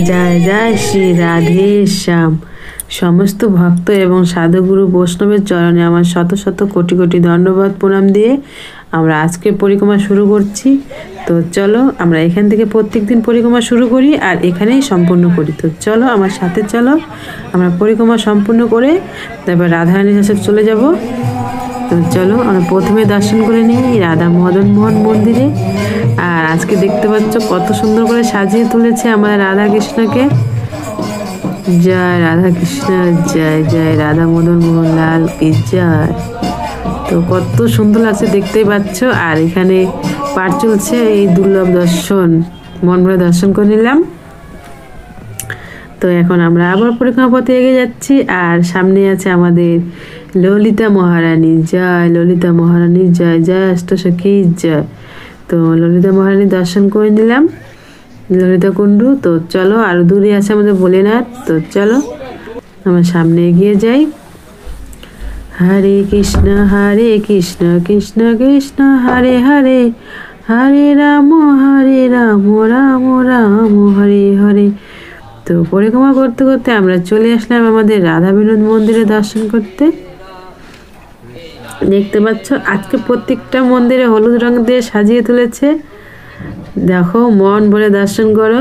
জয় জয় শ্রী রাধে শ্যাম। সমস্ত ভক্ত এবং সাধুগুরু বৈষ্ণবের চরণে আমার শত শত কোটি কোটি ধন্যবাদ প্রণাম দিয়ে আমরা আজকে পরিক্রমা শুরু করছি। তো চলো আমরা এখান থেকে প্রত্যেকদিন পরিক্রমা শুরু করি আর এখানেই সম্পূর্ণ করি। তো চলো আমার সাথে চলো, আমরা পরিক্রমা সম্পূর্ণ করে তারপর রাধারানীর কাছে চলে যাব। তো চলো আমরা প্রথমে দর্শন করে নিই রাধা মদন মোহন মন্দিরে। আর আজকে দেখতে পাচ্ছ কত সুন্দর করে সাজিয়ে তুলেছে আমাদের রাধা কৃষ্ণকে। জয় রাধা কৃষ্ণ, জয় জয় রাধা মদন মোহন লাল কি জয়। তো কত সুন্দর লাগছে দেখতেই পাচ্ছ। আর এখানে পাঠ চলছে, এই দুর্লভ দর্শন মন ভরে দর্শন করে নিলাম। তো এখন আমরা আবার পরিক্রমা পথে এগিয়ে যাচ্ছি। আর সামনে আছে আমাদের ললিতা মহারানী, জয় ললিতা মহারানী, জয় জয় অষ্টসখী জয়। তো ললিতা মহারানী দর্শন করে নিলাম, ললিতা কুণ্ডু। তো চলো আরো দূরে আছে আমাদের ভোলেনাথ। তো চলো আমরা সামনে এগিয়ে যাই। হরে কৃষ্ণ কৃষ্ণ কৃষ্ণ হরে হরে, হরে রাম রাম রাম হরে হরে। তো পরিক্রমা করতে করতে আমরা চলে আসলাম আমাদের রাধা বিনোদ মন্দিরে দর্শন করতে। দেখতে পাচ্ছ আজকে প্রত্যেকটা মন্দিরে হলুদ রং দিয়ে সাজিয়ে তুলেছে। দেখো মন ভরে দর্শন করো।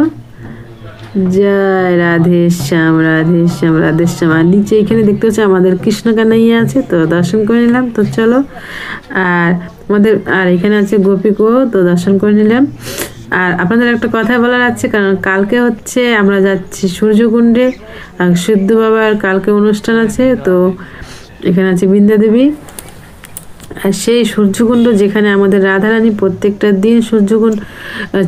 জয় রাধে শ্যাম রাধে শ্যাম রাধে শ্যাম। আর নিচে এখানে দেখতে পাচ্ছি আমাদের কৃষ্ণ কানাইয়া আছে, তো দর্শন করে নিলাম। তো চলো আর আমাদের আর এখানে আছে গোপীকো, তো দর্শন করে নিলাম। আর আপনাদের একটা কথা বলার আছে, কারণ কালকে হচ্ছে আমরা যাচ্ছি সূর্যকুণ্ডে, আর সিদ্ধ বাবার কালকে অনুষ্ঠান আছে। তো এখানে আছে বৃন্দা দেবী, আর সেই সূর্যকুণ্ড যেখানে আমাদের রাধারানী প্রত্যেকটা দিন সূর্যকুণ্ড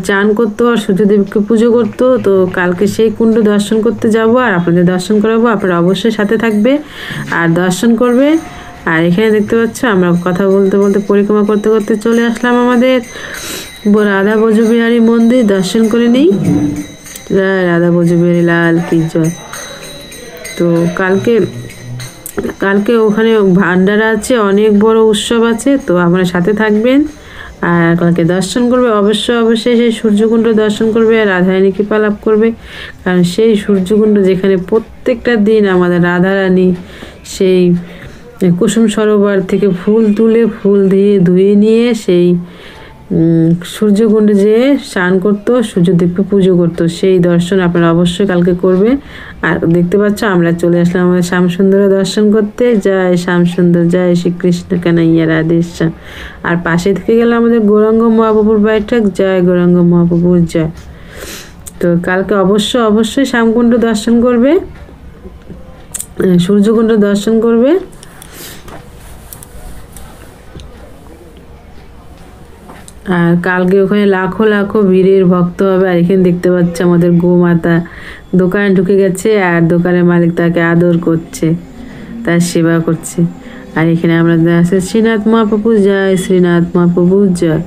চান করতো আর সূর্যদেবকে পুজো করতো। তো কালকে সেই কুণ্ড দর্শন করতে যাব আর আপনাদের দর্শন করাবো। আপনারা অবশ্যই সাথে থাকবে আর দর্শন করবে। আর এখানে দেখতে পাচ্ছ আমরা কথা বলতে বলতে পরিক্রমা করতে করতে চলে আসলাম আমাদের রাধা ব্রজবিহারী মন্দির। দর্শন করে নিই। রাধা ব্রজবিহারী লাল কি জয়। তো কালকে ওখানে ভান্ডারা আছে, অনেক বড় উৎসব আছে। তো আপনারা সাথে থাকবেন আর কালকে দর্শন করবে অবশ্যই সেই সূর্যকুণ্ড দর্শন করবে আর রাধারানী কৃপা লাভ করবে। কারণ সেই সূর্যকুণ্ড যেখানে প্রত্যেকটা দিন আমাদের রাধারানী সেই কুসুম সরোবর থেকে ফুল তুলে ফুল দিয়ে ধুয়ে নিয়ে সেই সূর্যকুণ্ডে যেয়ে স্নান করতো, সূর্যদেবকে পুজো করতো, সেই দর্শন আপনারা অবশ্যই কালকে করবে। আর দেখতে পাচ্ছ আমরা চলে আসলাম আমাদের শ্যামসুন্দর দর্শন করতে। জয় শ্যামসুন্দর, জয় শ্রীকৃষ্ণ কানাইয়া রাধে শ্যাম। আর পাশে থেকে গেল আমাদের গৌরাঙ্গ মহাপ্রভুর বৈঠক। জয় গৌরাঙ্গ মহাপ্রভুর জয়। তো কালকে অবশ্যই শ্যামকুণ্ড দর্শন করবে, সূর্যকুণ্ড দর্শন করবে। আর কালকে ওখানে লাখো লাখো ভিড়ের ভক্ত হবে। আর এখানে দেখতে পাচ্ছে আমাদের গোমাতা দোকানে ঢুকে গেছে আর দোকানের মালিক তাকে আদর করছে, তার সেবা করছে। আর এখানে আমরা আছে শ্রীনাথ মহাপ্রভু জয়, শ্রীনাথ মহাপ্রভু জয়।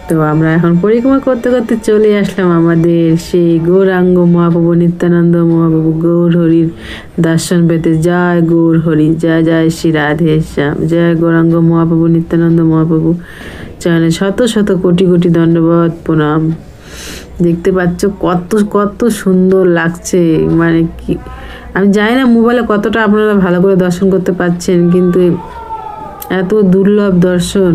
তো আমরা এখন পরিক্রমা করতে করতে চলে আসলাম আমাদের সেই গৌরাঙ্গ মহাপ্রভু নিত্যানন্দ মহাপ্রভু গৌর হরির দর্শন পেতে। জয় গৌর হরি, জয় জয় শ্রী রাধে শ্যাম। জয় গৌরাঙ্গ মহাপ্রভু নিত্যানন্দ মহাপ্রভু চরণে শত শত কোটি কোটি ধন্যবাদ প্রণাম। দেখতে পাচ্ছ কত সুন্দর লাগছে। মানে কি আমি জানি না মোবাইলে কতটা আপনারা ভালো করে দর্শন করতে পারছেন, কিন্তু এত দুর্লভ দর্শন।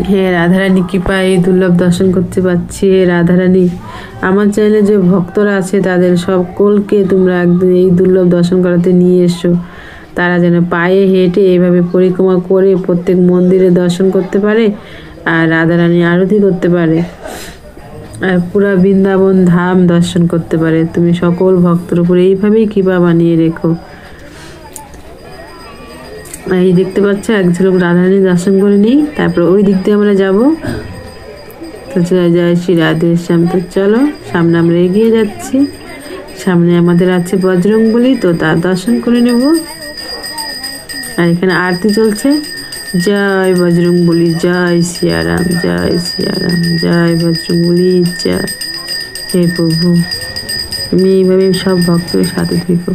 হে রাধারানী কৃপা এই দুর্লভ দর্শন করতে পারছি। হে রাধারানী, আমার চ্যানেলে যে ভক্তরা আছে তাদের সকলকে তোমরা একদিন এই দুর্লভ দর্শন করাতে নিয়ে এসো। তারা যেন পায়ে হেঁটে এইভাবে পরিক্রমা করে প্রত্যেক মন্দিরে দর্শন করতে পারে আর রাধারানী আরতি করতে পারে আর পুরা বৃন্দাবন ধাম দর্শন করতে পারে। তুমি সকল ভক্তের উপরে এইভাবেই কৃপা বানিয়ে রেখো। এই দেখতে পাচ্ছ এক ঝলক রাধারানী দর্শন করে নিই, তারপর ওই দিক দিয়ে আমরা যাবো। তো জয় জয় শ্রী রাধে শ্যাম। তো চলো সামনে আমরা এগিয়ে যাচ্ছি। সামনে আমাদের আছে বজরংবলী, তো তার দর্শন করে নেব। আর এখানে আরতি চলছে। জয় বজরংবলী, জয় সিয়ারাম, জয় সিয়ারাম, জয় বজরংবলী জয়। হে প্রভু, তুমি এইভাবে সব ভক্তের সাথে থেকো।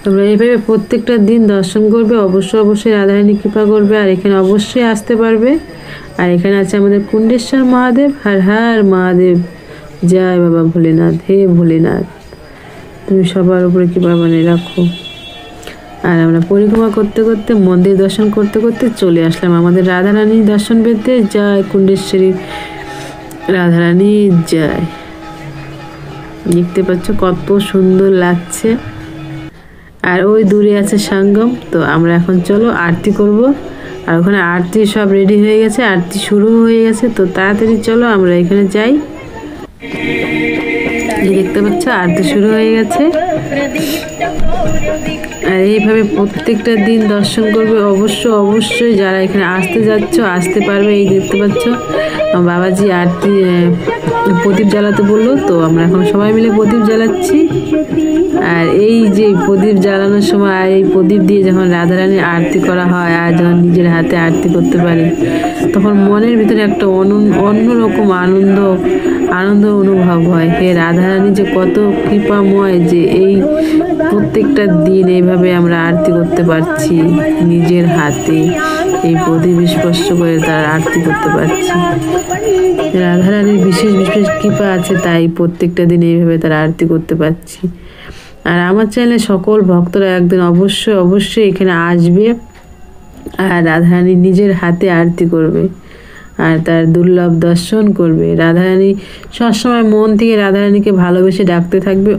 তোমরা এইভাবে প্রত্যেকটা দিন দর্শন করবে, অবশ্যই রাধারানী কৃপা করবে। আর এখানে অবশ্যই আসতে পারবে। আর এখানে আছে আমাদের কুণ্ডেশ্বর মহাদেব। হর হর মহাদেব, জয় বাবা ভোলেনাথ। হে ভোলেনাথ, তুমি সবার উপরে কৃপা বানিয়ে রাখো। আর আমরা পরিক্রমা করতে করতে, মন্দির দর্শন করতে করতে চলে আসলাম আমাদের রাধারানী দর্শন পেতে। জয় কুণ্ডেশ্বরী রাধারানী জয়। দেখতে পাচ্ছ কত সুন্দর লাগছে। আর ওই দূরে আছে সঙ্গম। তো আমরা এখন চলো আরতি করব। আর ওখানে আরতি সব রেডি হয়ে গেছে, আরতি শুরু হয়ে গেছে। তো তাড়াতাড়ি চলো আমরা এখানে যাই। দেখতে পাচ্ছ আরতি শুরু হয়ে গেছে। আর এইভাবে প্রত্যেকটা দিন দর্শন করবে। অবশ্যই যারা এখানে আসতে যাচ্ছ আসতে পারবে। এই দেখতে পাচ্ছ বাবাজি আরতি প্রদীপ জ্বালাতে বললো, তো আমরা এখন সবাই মিলে প্রদীপ জ্বালাচ্ছি। আর এই যে প্রদীপ জ্বালানোর সময় আর এই প্রদীপ দিয়ে যখন রাধারানীর আরতি করা হয় আর যখন নিজের হাতে আরতি করতে পারে, তখন মনের ভিতরে একটা অন্যরকম আনন্দ অনুভব হয়। হে রাধারানী যে কত কৃপাময়, যে এই প্রত্যেকটা দিন এইভাবে আমরা আরতি করতে পারছি, নিজের হাতে এই প্রদীপ স্পর্শ করে তার আরতি করতে পারছি। রাধারানীর বিশেষ কৃপা আছে, তাই প্রত্যেকটা দিন এইভাবে তার আরতি করতে পারছি। আর আমার চ্যানেলে সকল ভক্তরা একদিন অবশ্যই এখানে আসবে আর রাধারানী নিজের হাতে আরতি করবে আর তার দুর্লভ দর্শন করবে। রাধারানী সবসময় মন থেকে রাধারানীকে ভালোবেসে ডাকতে থাকবে।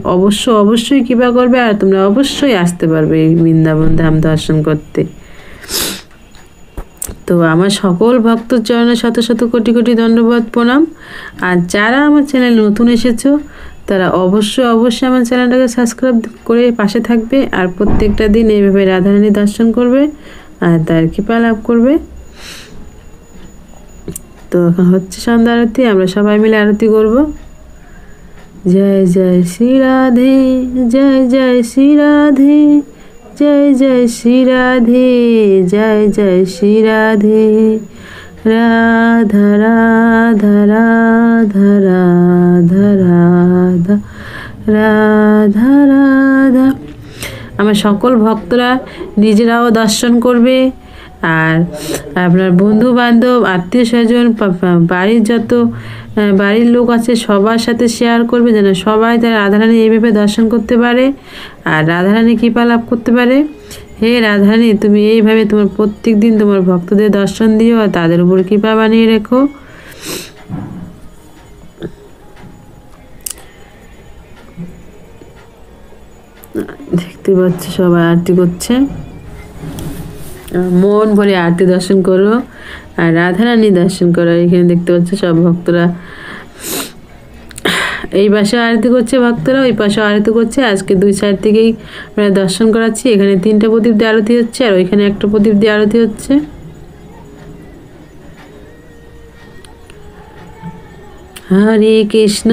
অবশ্যই কৃপা করবে। আর তোমরা অবশ্যই আসতে পারবে এই বৃন্দাবন ধাম দর্শন করতে। তো আমার সকল ভক্ত চরণে শত কোটি দণ্ডবত প্রণাম। আর যারা আমার চ্যানেল নতুন এসেছো তারা অবশ্যই আমার চ্যানেলটাকে সাবস্ক্রাইব করে পাশে থাকবে। আর প্রত্যেকটা দিন এইভাবে রাধারানী দর্শন করবে আর তার কৃপা লাভ করবে। তো এখন হচ্ছে সন্ধ্যা আরতি, আমরা সবাই মিলে আরতি করব। জয় জয় শ্রী রাধে, জয় শ্রী রাধে, জয় শ্রী রাধে, জয় শ্রী রাধে, রাধা রাধা রাধা রাধা রাধা রাধা রাধা। আমার সকল ভক্তরা নিজেরাও দর্শন করবে আর আপনার বন্ধু বান্ধব আত্মীয় স্বজন বাড়ির যত বাড়ির লোক আছে সবার সাথে শেয়ার করবে, যেন সবাই তার রাধারানী এইভাবে দর্শন করতে পারে আর রাধারানী কৃপা লাভ করতে পারে। হে রাধারানী, তুমি এইভাবে তোমার প্রত্যেক দিন তোমার ভক্তদের দর্শন দিও আর তাদের উপর কৃপা বানিয়ে রেখো। দেখতে পাচ্ছ সবাই আরতি করছে। মন ভরে আরতি দর্শন করো আর রাধারানী দর্শন করো। এখানে দেখতে পাচ্ছ সব ভক্তরা এই পাশে আরতি করছে, ভক্তরা ওই পাশে আরতি করছে। আজকে দুই সাইড থেকেই আমরা দর্শন করাচ্ছি। এখানে 3টা প্রদীপ দিয়ে আরতি হচ্ছে আর ওইখানে একটা প্রদীপ দিয়ে আরতি হচ্ছে। হরে কৃষ্ণ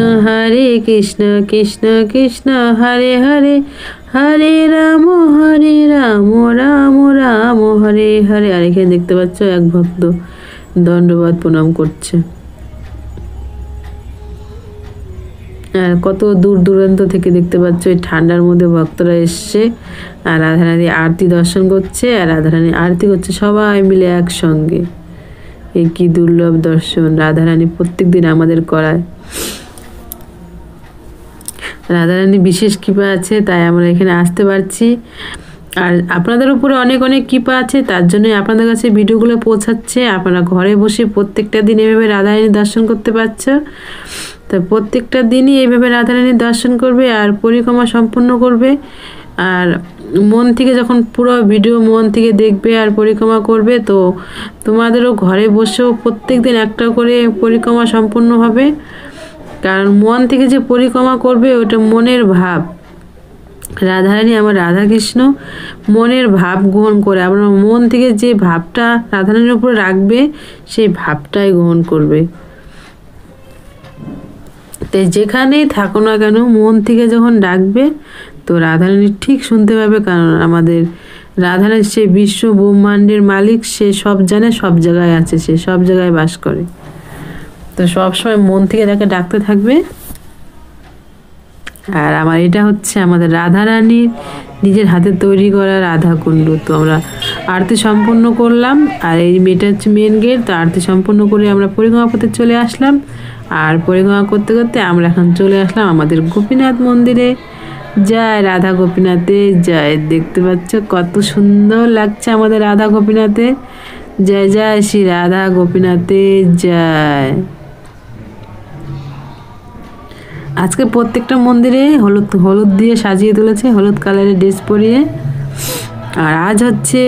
কৃষ্ণ কৃষ্ণ হরে হরে, হরে রাম রাম রাম হরে হরে। আর এখানে দেখতে পাচ্ছ এক ভক্ত দণ্ডবত প্রণাম করছে। আর কত দূর দূরান্ত থেকে দেখতে পাচ্ছ এই ঠান্ডার মধ্যে ভক্তরা এসছে আর রাধারানী আরতি দর্শন করছে আর রাধারানী আরতি করছে সবাই মিলে একসঙ্গে। এই কি দুর্লভ দর্শন রাধারানী প্রত্যেক দিন আমাদের করায়। রাধারানী বিশেষ কৃপা আছে, তাই আমরা এখানে আসতে পারছি। আর আপনাদের উপরে অনেক কৃপা আছে, তার জন্যই আপনাদের কাছে ভিডিওগুলো পৌঁছাচ্ছে। আপনারা ঘরে বসে প্রত্যেকটা দিন এভাবে রাধারানী দর্শন করতে পারছো। তো প্রত্যেকটা দিনই এইভাবে রাধারানী দর্শন করবে আর পরিক্রমা সম্পূর্ণ করবে। আর মন থেকে যখন পুরো ভিডিও মন থেকে দেখবে আর পরিক্রমা করবে, তো তোমাদেরও ঘরে বসেও প্রত্যেক দিন একটা করে পরিক্রমা সম্পূর্ণ হবে। কারণ মন থেকে যে পরিক্রমা করবে ওটা মনের ভাব। রাধারানী আমার রাধাকৃষ্ণ মনের ভাব গ্রহণ করে, আপনার মন থেকে যে ভাবটা রাধারানীর উপর রাখবে সেই ভাবটাই গ্রহণ করবে। তাই যেখানেই থাকো না কেন মন থেকে যখন ডাকবে তো রাধারানী ঠিক শুনতে পাবে। কারণ আমাদের রাধারানী সে বিশ্ব ব্রহ্মাণ্ডের মালিক, সে সব জানে, সব জায়গায় আছে, সে সব জায়গায় বাস করে। তো সবসময় মন থেকে তাকে ডাকতে থাকবে আর আমার এটা হচ্ছে আমাদের রাধারানীর নিজের হাতে তৈরি করা রাধা কুণ্ড। তো আমরা আরতি সম্পন্ন করলাম, আর এই মেয়েটা হচ্ছে মেন গেট। তো আরতি সম্পন্ন করে আমরা পরিক্রমা পথে চলে আসলাম, আর পরিক্রমা করতে করতে আমরা এখন চলে আসলাম আমাদের গোপীনাথ মন্দিরে। জয় রাধা গোপীনাথে জয়। দেখতে পাচ্ছ কত সুন্দর লাগছে আমাদের রাধা গোপীনাথে। জয় জয় শ্রী রাধা গোপীনাথে জয়। আজকে প্রত্যেকটা মন্দিরে হলুদ হলুদ দিয়ে সাজিয়ে তুলেছে, হলুদ কালারের ড্রেস পরিয়ে। আর আজ হচ্ছে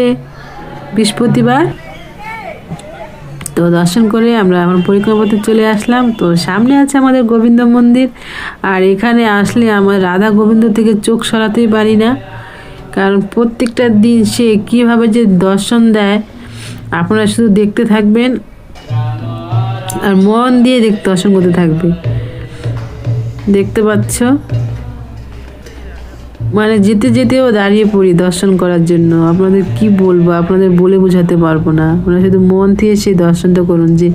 বৃহস্পতিবার। তো দর্শন করে আমরা আমার পরিক্রমা পথে চলে আসলাম। তো সামনে আছে আমাদের গোবিন্দ মন্দির, আর এখানে আসলে আমার রাধা গোবিন্দ থেকে চোখ সরাতেই পারি না, কারণ প্রত্যেকটা দিন সে কীভাবে যে দর্শন দেয় আপনারা শুধু দেখতে থাকবেন আর মন দিয়ে দর্শন করতে থাকবে। দেখতে পাচ্ছ মানে যেতে যেতেও দাঁড়িয়ে পড়ি দর্শন করার জন্য। আপনাদের কি বলবো, আপনাদের বলে বোঝাতে পারবো না। আপনারা শুধু মন দিয়ে সেই দর্শনটা করুন যে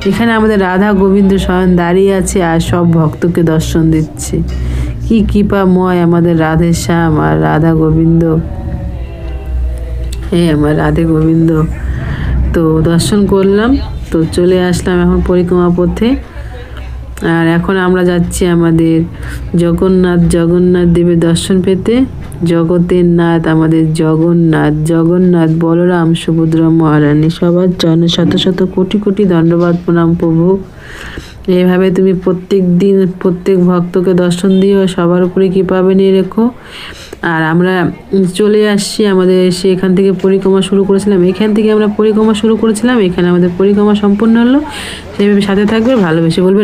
এখানে আমাদের রাধা গোবিন্দ স্বয়ং দাঁড়িয়ে আছে আর সব ভক্তকে দর্শন দিচ্ছে। কি কৃপাময় আমাদের রাধেশ্যাম আর রাধা গোবিন্দ। আমার রাধে গোবিন্দ। তো দর্শন করলাম, তো চলে আসলাম এখন পরিক্রমা পথে। আর এখন আমরা যাচ্ছি আমাদের জগন্নাথ দেবের দর্শন পেতে। জগতের নাথ আমাদের জগন্নাথ বলরাম সুভদ্রা মহারানী, সবার জন্য শত শত কোটি কোটি দণ্ডবাদ প্রণাম প্রভু। এইভাবে তুমি প্রত্যেক দিন প্রত্যেক ভক্তকে দর্শন দিও, সবার উপরে কৃপা নিয়ে রেখো। আর আমরা চলে আসছি আমাদের এখান থেকে পরিক্রমা শুরু করেছিলাম, এখান থেকে আমরা পরিক্রমা শুরু করেছিলাম, এখানে আমাদের পরিক্রমা সম্পূর্ণ হলো। সেইভাবে সাথে থাকবে, ভালোবেসে বলবে।